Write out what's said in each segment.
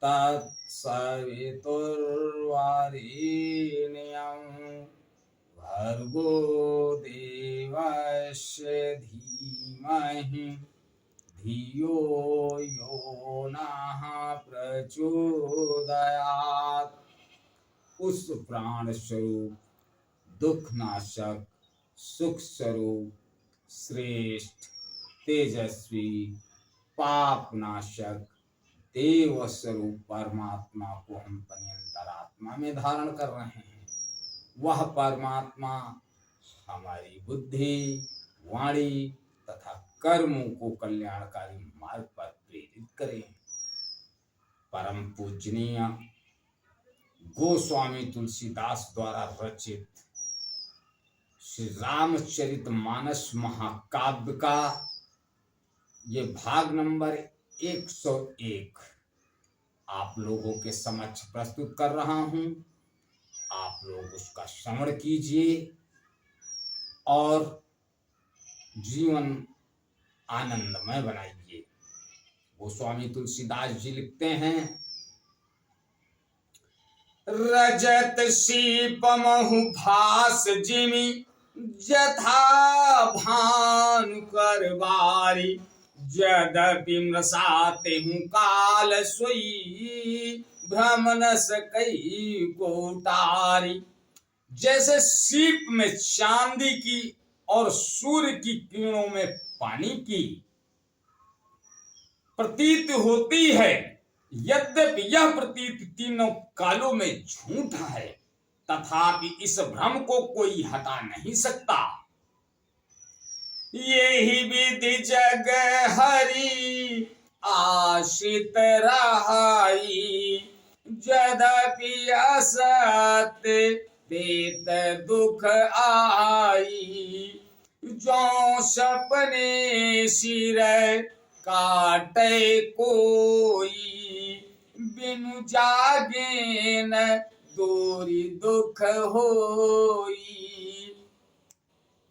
तत्सवितुर्वरेण्यं भर्गो देवस्य धीमहि धियो यो नः प्रचोदयात्। उस प्राण स्वरूप, दुख नाशक, सुख स्वरूप, श्रेष्ठ, तेजस्वी, पाप नाशक, देव स्वरूप परमात्मा को हम अपनी अंतरात्मा में धारण कर रहे हैं। वह परमात्मा हमारी बुद्धि, वाणी तथा कर्मों को कल्याणकारी मार्ग पर प्रेरित करें। परम पूजनीय गोस्वामी तुलसीदास द्वारा रचित श्री रामचरितमानस महाकाव्य का ये भाग नंबर 101 आप लोगों के समक्ष प्रस्तुत कर रहा हूं। आप लोग उसका श्रवण कीजिए और जीवन आनंदमय बनाइए। गोस्वामी तुलसीदास जी लिखते हैं, रजत शीपमहु भास जिमि जथा भानु करबारी यद्यपि मृषाते हूँ काल सोई भ्रम न सकई कोटारी। जैसे सीप में चांदी की और सूर्य की किरणों में पानी की प्रतीत होती है, यद्यपि यह प्रतीत तीनों कालों में झूठा है, तथापि इस भ्रम को कोई हटा नहीं सकता। यही विधि जग हरि आश्रित रहाई यद्यपि असत्य देत दुख आई। जो सपने सिर काटे कोई बिनु जागे न दूरी दुख होई।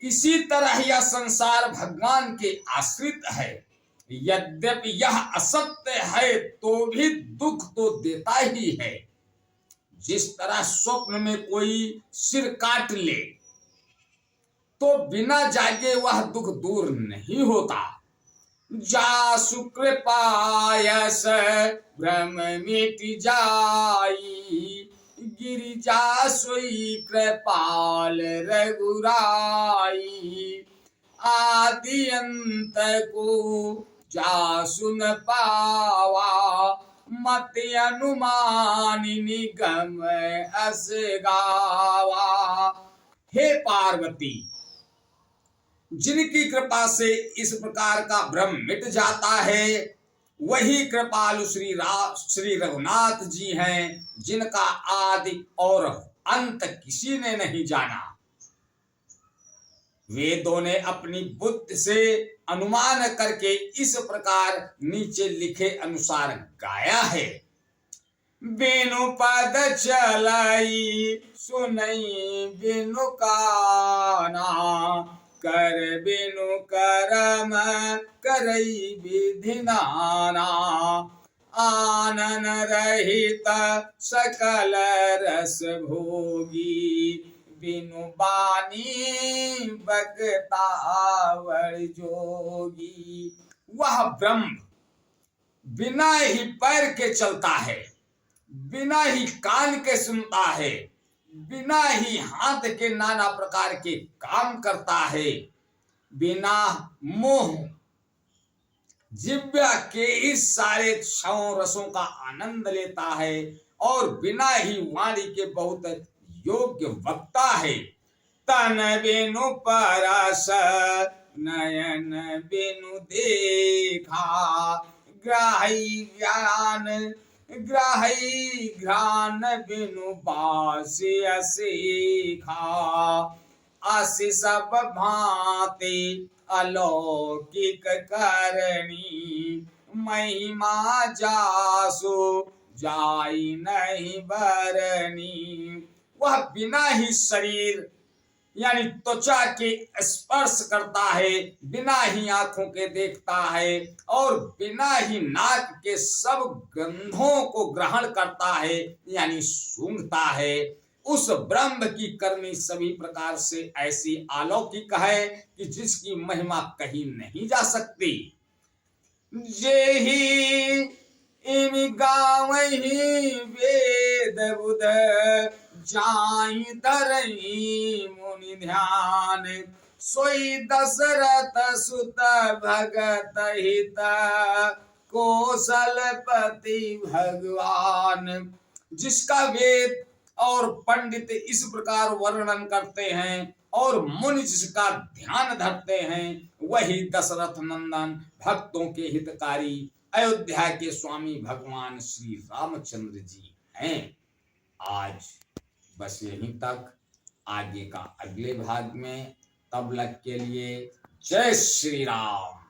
इसी तरह यह संसार भगवान के आश्रित है, यद्यपि यह असत्य है तो भी दुख तो देता ही है। जिस तरह स्वप्न में कोई सिर काट ले तो बिना जागे वह दुख दूर नहीं होता। जासु कृपायस भ्रम मिट जाई गिरिजा सोई कृपाल रघुराई। आदि अंत को जासु न पावा मत अनुमान निगम अस गावा। हे पार्वती, जिनकी कृपा से इस प्रकार का भ्रम मिट जाता है वही कृपालु श्री रघुनाथ जी हैं, जिनका आदि और अंत किसी ने नहीं जाना। वेदों ने अपनी बुद्धि से अनुमान करके इस प्रकार नीचे लिखे अनुसार गाया है। बिनु पद चलाई सुनई बिनु काना कर बिनु करम करई विधि नाना। आनन रहित सकल रस भोगी बिनु बानी बगतावर जोगी। वह ब्रह्म बिना ही पैर के चलता है, बिना ही कान के सुनता है, बिना ही हाथ के नाना प्रकार के काम करता है, बिना मोह जिव्या के इस सारे छहों रसों का आनंद लेता है और बिना ही वाणी के बहुत योग्य वक्ता है। तन बिनु परस नयन बिनु देखा ग्राही घ्राण बिनु बास्य सीखा। आसि सब भांति अलौकिक करणी महिमा जासु जाई नहीं बरनी। वह बिना ही शरीर यानी त्वचा के स्पर्श करता है, बिना ही आंखों के देखता है और बिना ही नाक के सब गंधों को ग्रहण करता है, यानी सूंघता है। उस ब्रह्म की करनी सभी प्रकार से ऐसी अलौकिक है कि जिसकी महिमा कही नहीं जा सकती। जेहि इमि गावहि वेद बुध जाई धरई मुनि ध्यान, सोई दशरथ सुत भगत हित कौशलपति भगवान। जिसका वेद और पंडित इस प्रकार वर्णन करते हैं और मुनि जिसका ध्यान धरते हैं, वही दशरथ नंदन भक्तों के हितकारी अयोध्या के स्वामी भगवान श्री रामचंद्र जी हैं। आज बस यहीं तक, आगे का अगले भाग में। तब तक के लिए जय श्री राम।